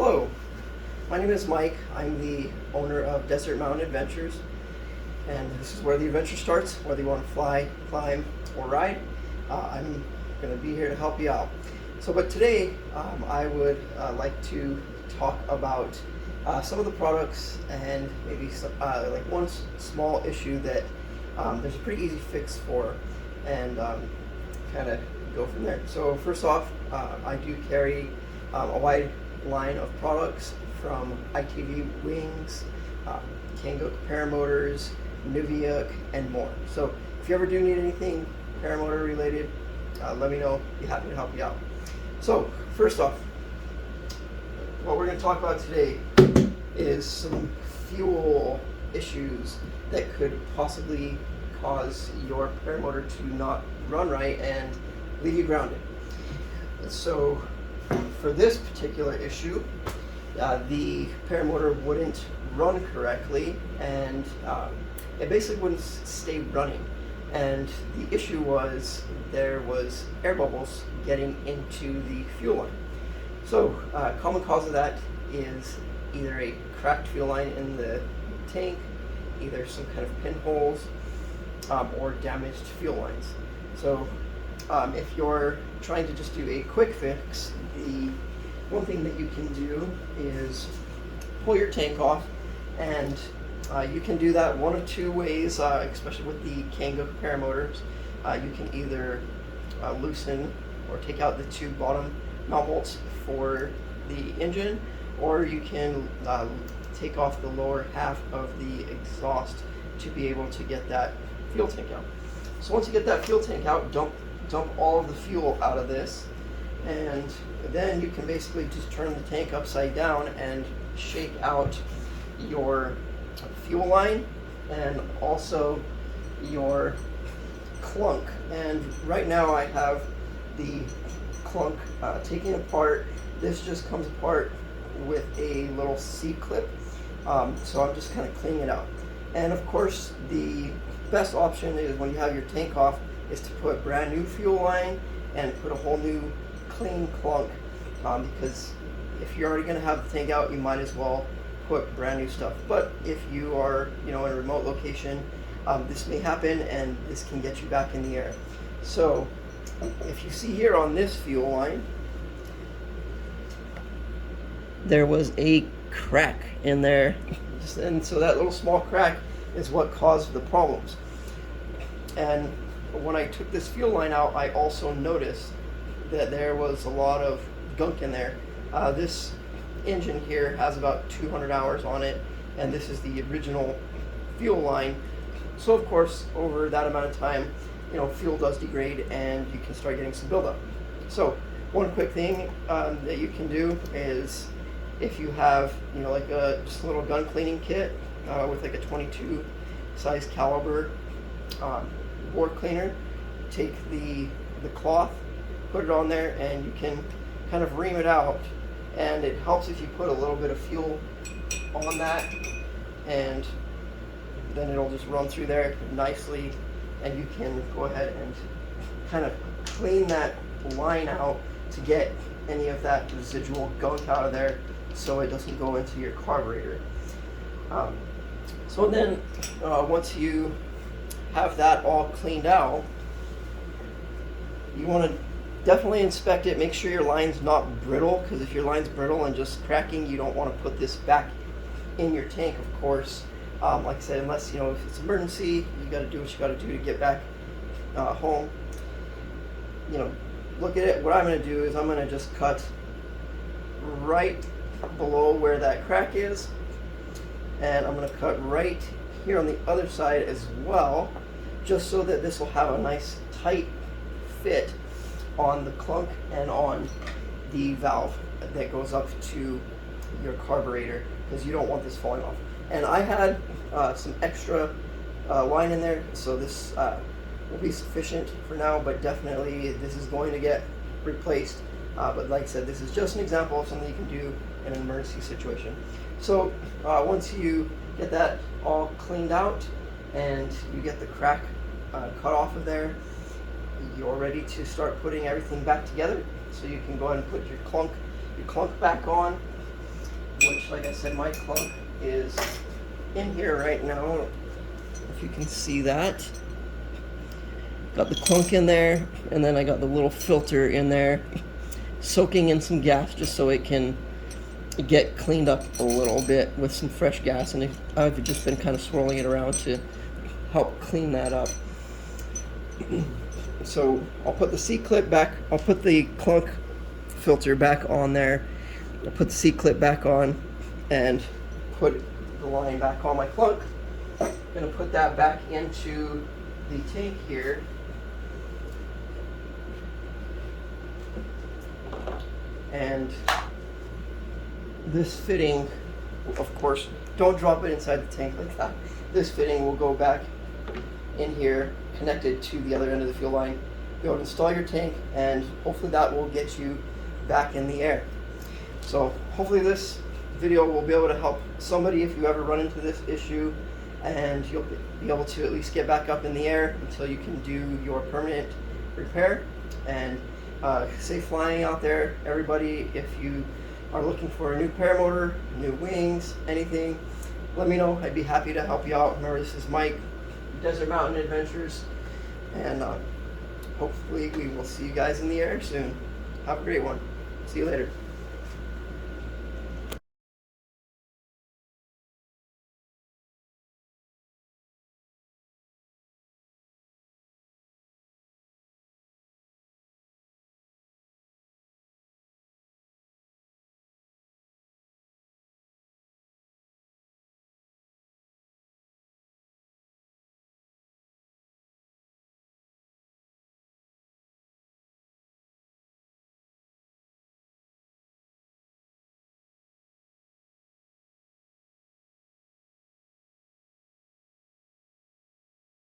Hello, my name is Mike. I'm the owner of Desert Mountain Adventures, and this is where the adventure starts, whether you want to fly, climb, or ride. I'm going to be here to help you out. But today I would like to talk about some of the products and maybe some, like one small issue that there's a pretty easy fix for, and kind of go from there. So first off, I do carry a wide line of products from ITV wings, Kangoo paramotors, Nivea, and more. So if you ever do need anything paramotor related, let me know. Be happy to help you out. So first off, what we're going to talk about today is some fuel issues that could possibly cause your paramotor to not run right and leave you grounded. So for this particular issue, the paramotor wouldn't run correctly, and it basically wouldn't stay running. And the issue was there was air bubbles getting into the fuel line. So common cause of that is either a cracked fuel line in the tank, either some kind of pinholes, or damaged fuel lines. So if you're trying to just do a quick fix, the one thing that you can do is pull your tank off, and you can do that one of two ways, especially with the Kangoo paramotors. You can either loosen or take out the two bottom mount bolts for the engine, or you can take off the lower half of the exhaust to be able to get that fuel tank out. So once you get that fuel tank out, dump all of the fuel out of this, and then you can basically just turn the tank upside down and shake out your fuel line and also your clunk. And right now I have the clunk taken apart. This just comes apart with a little C-clip, so I'm just kind of cleaning it out. And of course, the best option is when you have your tank off is to put brand new fuel line and put a whole new clean clunk, because if you're already going to have the tank out, you might as well put brand new stuff. But if you are in a remote location, this may happen and this can get you back in the air. So if you see here on this fuel line, there was a crack in there, and so that little small crack is what caused the problems. And when I took this fuel line out, I also noticed that there was a lot of gunk in there. This engine here has about 200 hours on it, and this is the original fuel line. So of course, over that amount of time, fuel does degrade and you can start getting some buildup. So one quick thing that you can do is, if you have like just a little gun cleaning kit with like a 22 size caliber bore cleaner, take the cloth, put it on there, and you can kind of ream it out. And it helps if you put a little bit of fuel on that, and then it'll just run through there nicely, and you can go ahead and kind of clean that line out to get any of that residual gunk out of there, so it doesn't go into your carburetor. So then once you have that all cleaned out, you want to definitely inspect it. Make sure your line's not brittle, because if your line's brittle and just cracking, you don't want to put this back in your tank, of course. Like I said, unless if it's an emergency, you got to do what you got to do to get back home. Look at it. What I'm going to do is I'm going to just cut right below where that crack is, and I'm going to cut right here on the other side as well, just so that this will have a nice tight fit on the clunk and on the valve that goes up to your carburetor, because you don't want this falling off. And I had some extra line in there, so this will be sufficient for now, but definitely this is going to get replaced. But like I said, this is just an example of something you can do in an emergency situation. So once you get that all cleaned out and you get the crack cut off of there, you're ready to start putting everything back together. So you can go ahead and put your clunk back on, which, like I said, my clunk is in here right now. If you can see that. Got the clunk in there, and then I got the little filter in there, soaking in some gas just so it can get cleaned up a little bit with some fresh gas, and I've just been kind of swirling it around to help clean that up. So I'll put the C-clip back, I'll put the clunk filter back on there, I'll put the C-clip back on, and put the line back on my clunk. I'm going to put that back into the tank here. And this fitting, of course, don't drop it inside the tank like that. This fitting will go back in here, connected to the other end of the fuel line. Be able to install your tank, and hopefully that will get you back in the air. So hopefully this video will be able to help somebody if you ever run into this issue, and you'll be able to at least get back up in the air until you can do your permanent repair. And safe flying out there, everybody. If you are looking for a new paramotor, new wings, anything, let me know. I'd be happy to help you out. Remember, this is Mike, Desert Mountain Adventures, and hopefully we will see you guys in the air soon. Have a great one. See you later.